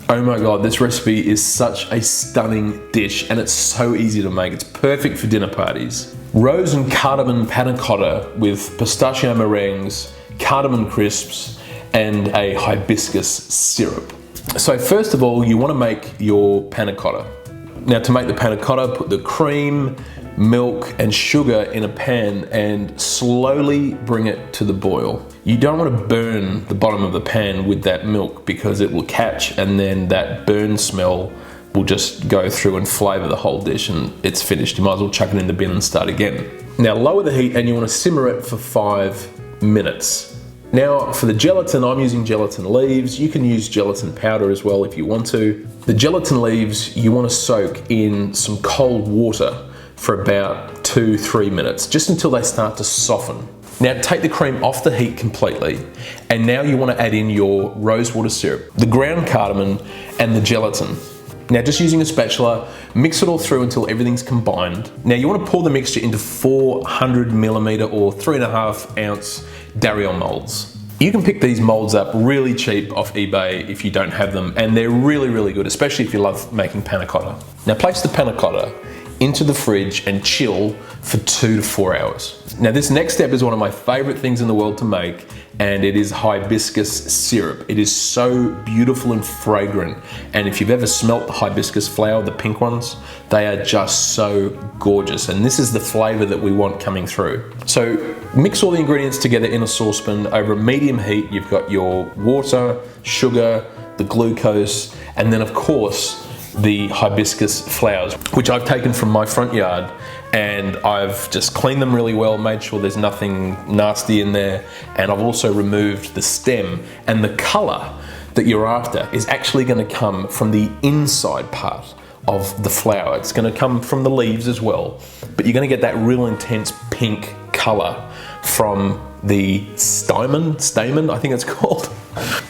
Oh my God, this recipe is such a stunning dish and it's so easy to make. It's perfect for dinner parties. Rose and cardamom panna cotta with pistachio meringues, cardamom crisps, and a hibiscus syrup. So first of all, you want to make your panna cotta. Now to make the panna cotta, put the cream, milk and sugar in a pan and slowly bring it to the boil. You don't want to burn the bottom of the pan with that milk because it will catch and then that burn smell will just go through and flavour the whole dish and it's finished. You might as well chuck it in the bin and start again. Now lower the heat and you want to simmer it for 5 minutes. Now for the gelatin, I'm using gelatin leaves. You can use gelatin powder as well if you want to. The gelatin leaves you want to soak in some cold water for about 2-3 minutes, just until they start to soften. Now take the cream off the heat completely, and now you want to add in your rosewater syrup, the ground cardamom, and the gelatin. Now just using a spatula, mix it all through until everything's combined. Now you want to pour the mixture into 400mm or 3.5 ounce Dariol molds. You can pick these molds up really cheap off eBay if you don't have them, and they're really, really good, especially if you love making panna cotta. Now place the panna cotta into the fridge and chill for 2 to 4 hours. Now this next step is one of my favorite things in the world to make, and it is hibiscus syrup. It is so beautiful and fragrant, and if you've ever smelt the hibiscus flower, the pink ones, they are just so gorgeous, and this is the flavor that we want coming through. So mix all the ingredients together in a saucepan over a medium heat. You've got your water, sugar, the glucose, and then of course the hibiscus flowers, which I've taken from my front yard, and I've just cleaned them really well, made sure there's nothing nasty in there, and I've also removed the stem. And the color that you're after is actually going to come from the inside part of the flower. It's going to come from the leaves as well, but you're going to get that real intense pink color from the stamen, I think it's called.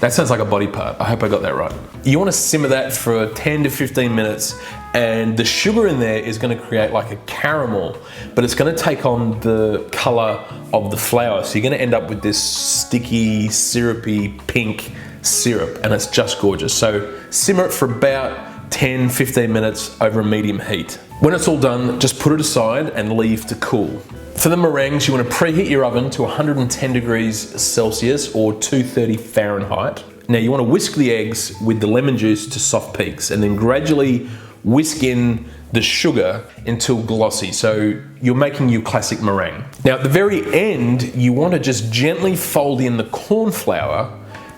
That sounds like a body part. I hope I got that right. You want to simmer that for 10 to 15 minutes, and the sugar in there is going to create like a caramel, but it's going to take on the color of the flower. So you're going to end up with this sticky, syrupy, pink syrup, and it's just gorgeous. So simmer it for about 10-15 minutes over a medium heat. When it's all done, just put it aside and leave to cool. For the meringues, you want to preheat your oven to 110 degrees Celsius or 230 Fahrenheit. Now you want to whisk the eggs with the lemon juice to soft peaks, and then gradually whisk in the sugar until glossy. So you're making your classic meringue. Now at the very end, you want to just gently fold in the corn flour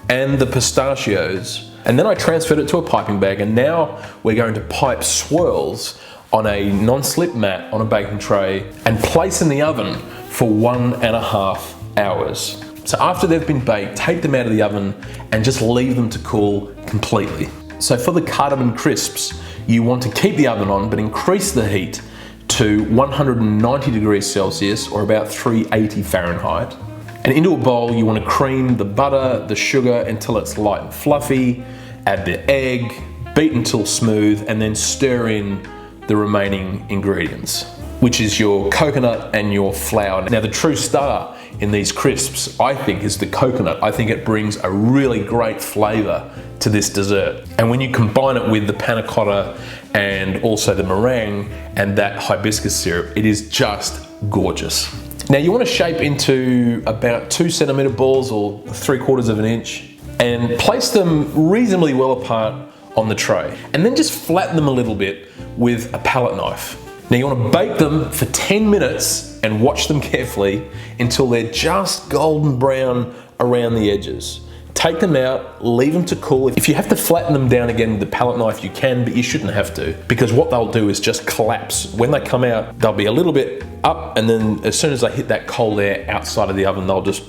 and the pistachios. And then I transferred it to a piping bag, and now we're going to pipe swirls on a non-slip mat on a baking tray and place in the oven for 1.5 hours. So after they've been baked, take them out of the oven and just leave them to cool completely. So for the cardamom crisps, you want to keep the oven on but increase the heat to 190 degrees Celsius or about 380 Fahrenheit. And into a bowl, you want to cream the butter, the sugar until it's light and fluffy, add the egg, beat until smooth, and then stir in the remaining ingredients, which is your coconut and your flour. Now the true star in these crisps, I think, is the coconut. I think it brings a really great flavor to this dessert. And when you combine it with the panna cotta and also the meringue and that hibiscus syrup, it is just gorgeous. Now you want to shape into about 2 centimeter balls or 3/4 of an inch and place them reasonably well apart on the tray, and then just flatten them a little bit with a palette knife. Now you want to bake them for 10 minutes and watch them carefully until they're just golden brown around the edges. Take them out, leave them to cool. If you have to flatten them down again with the palette knife, you can, but you shouldn't have to, because what they'll do is just collapse. When they come out, they'll be a little bit up, and then as soon as they hit that cold air outside of the oven, they'll just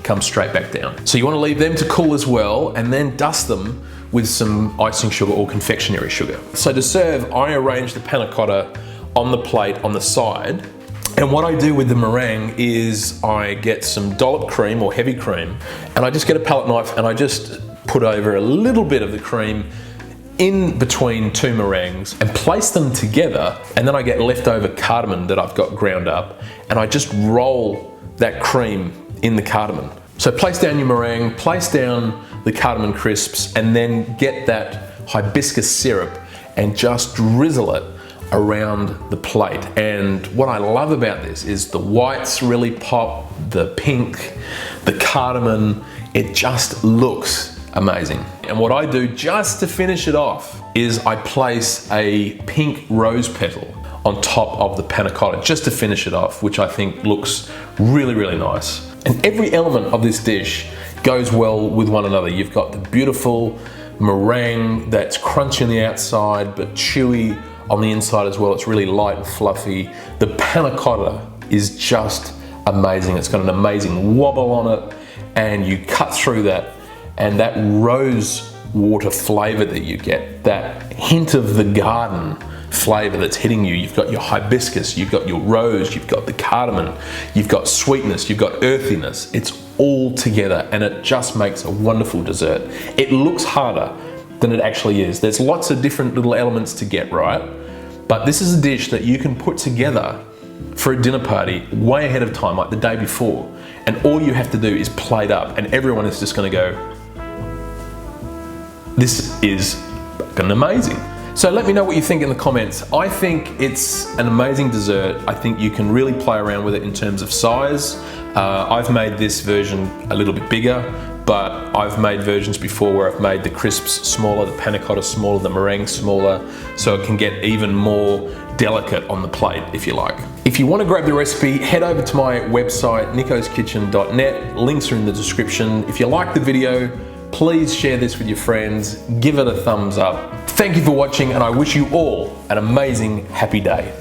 come straight back down. So you want to leave them to cool as well, and then dust them with some icing sugar or confectionery sugar. So to serve, I arrange the panna cotta on the plate on the side, and what I do with the meringue is I get some dollop cream or heavy cream, and I just get a palette knife and I just put over a little bit of the cream in between 2 meringues and place them together, and then I get leftover cardamom that I've got ground up, and I just roll that cream in the cardamom. So place down your meringue, place down the cardamom crisps, and then get that hibiscus syrup and just drizzle it around the plate. And what I love about this is the whites really pop, the pink, the cardamom, it just looks amazing. And what I do just to finish it off is I place a pink rose petal on top of the panna cotta just to finish it off, which I think looks really, really nice. And every element of this dish goes well with one another. You've got the beautiful meringue that's crunchy on the outside but chewy on the inside as well. It's really light and fluffy. The panna cotta is just amazing. It's got an amazing wobble on it, and you cut through that, and that rose water flavor that you get, that hint of the garden flavor that's hitting you. You've got your hibiscus, you've got your rose, you've got the cardamom, you've got sweetness, you've got earthiness. It's all together, and it just makes a wonderful dessert. It looks harder than it actually is. There's lots of different little elements to get right, but this is a dish that you can put together for a dinner party way ahead of time, like the day before, and all you have to do is plate up, and everyone is just going to go, this is fucking amazing. So let me know what you think in the comments. I think it's an amazing dessert. I think you can really play around with it in terms of size. I've made this version a little bit bigger, but I've made versions before where I've made the crisps smaller, the panna cotta smaller, the meringue smaller, so it can get even more delicate on the plate, if you like. If you want to grab the recipe, head over to my website, nickoskitchen.net. Links are in the description. If you like the video, please share this with your friends, give it a thumbs up. Thank you for watching, and I wish you all an amazing, happy day.